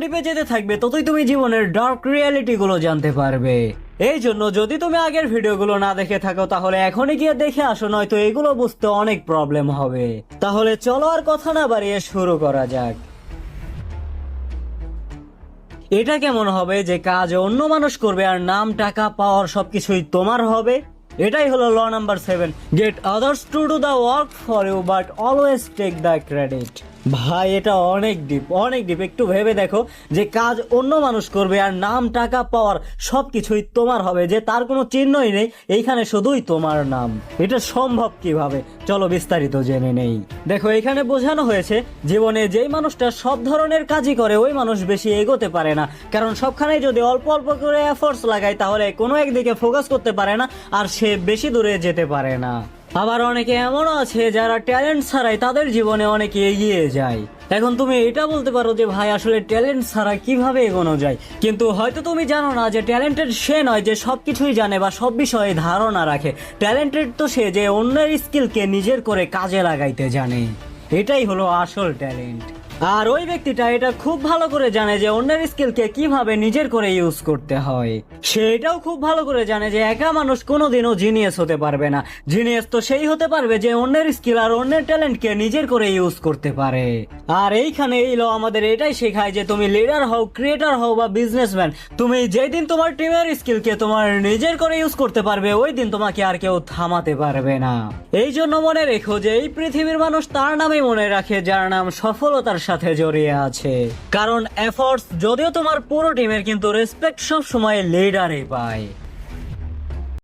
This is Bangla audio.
টিপে যেতে থাকবে ততই তুমি জীবনের ডার্ক রিয়েলিটি গুলো জানতে পারবে। এই জন্য যদি তুমি আগের ভিডিওগুলো না দেখে থাকো তাহলে এখনই গিয়ে দেখে আসো, নয়তো এগুলো বুঝতে অনেক প্রবলেম হবে। তাহলে চলো আর কথা না বাড়িয়ে শুরু করা যাক। এটা কেমন হবে যে কাজ অন্য মানুষ করবে আর নাম টাকা পাওয়ার সবকিছুই তোমার হবে? এটাই হলো law number 7, get others to do the work for you but always take the credit. ভাই এটা অনেক ডিপ, একটু ভেবে দেখো যে কাজ অন্য মানুষ করবে আর নাম টাকা পাওয়ার সবকিছুই তোমার হবে, যে তার কোনো চিহ্নই নেই, এইখানে শুধুই তোমার নাম। এটা সম্ভব কিভাবে? চলো বিস্তারিত জেনে নেই। দেখো এখানে বোঝানো হয়েছে জীবনে যেই মানুষটা সব ধরনের কাজই করে ওই মানুষ বেশি এগোতে পারে না, কারণ সবখানে যদি অল্প অল্প করে এফোর্টস লাগায় তাহলে কোনো একদিকে ফোকাস করতে পারে না আর সে বেশি দূরে যেতে পারে না। আবার অনেকে এমনও আছে যারা ট্যালেন্ট ছাড়াই তাদের জীবনে অনেকে এগিয়ে যায়। এখন তুমি এটা বলতে পারো যে ভাই আসলে ট্যালেন্ট ছাড়া কিভাবে এগোনো যায়, কিন্তু হয়তো তুমি জানো না যে ট্যালেন্টেড সে নয় যে সবকিছুই জানে বা সব বিষয়ে ধারণা রাখে। ট্যালেন্টেড তো সে যে অন্যের স্কিলকে নিজের করে কাজে লাগাইতে জানে, এটাই হলো আসল ট্যালেন্ট। আর ওই ব্যক্তিটা এটা খুব ভালো করে জানে যে অন্যের স্কিলকে কিভাবে নিজের করে ইউজ করতে হয়। সে এটাও খুব ভালো করে জানে যে একা মানুষ কোনোদিনও জিনিয়াস হতে পারবে না। জিনিয়াস তো সেই হতে পারবে যে অন্যের স্কিল আর অন্যের ট্যালেন্টকে নিজের করে ইউজ করতে পারে। আর এইখানে এই ল আমাদের এটাই শেখায় যে তুমি লিডার হও, ক্রিয়েটর হও বা বিজনেসম্যান, তুমি যেই দিন তোমার টিমের স্কিলকে তোমার নিজের করে ইউজ করতে পারবে ওই দিন তোমাকে আর কেউ থামাতে পারবে না। এই জন্য মনে রেখো যে এই পৃথিবীর মানুষ তার নামই মনে রাখে যার নাম সফলতার সাথে জড়িয়ে আছে। কারণ এফোর্টস যদিও তোমার পুরো টিমের, কিন্তু রেসপেক্ট সব সময় লিডারই পায়।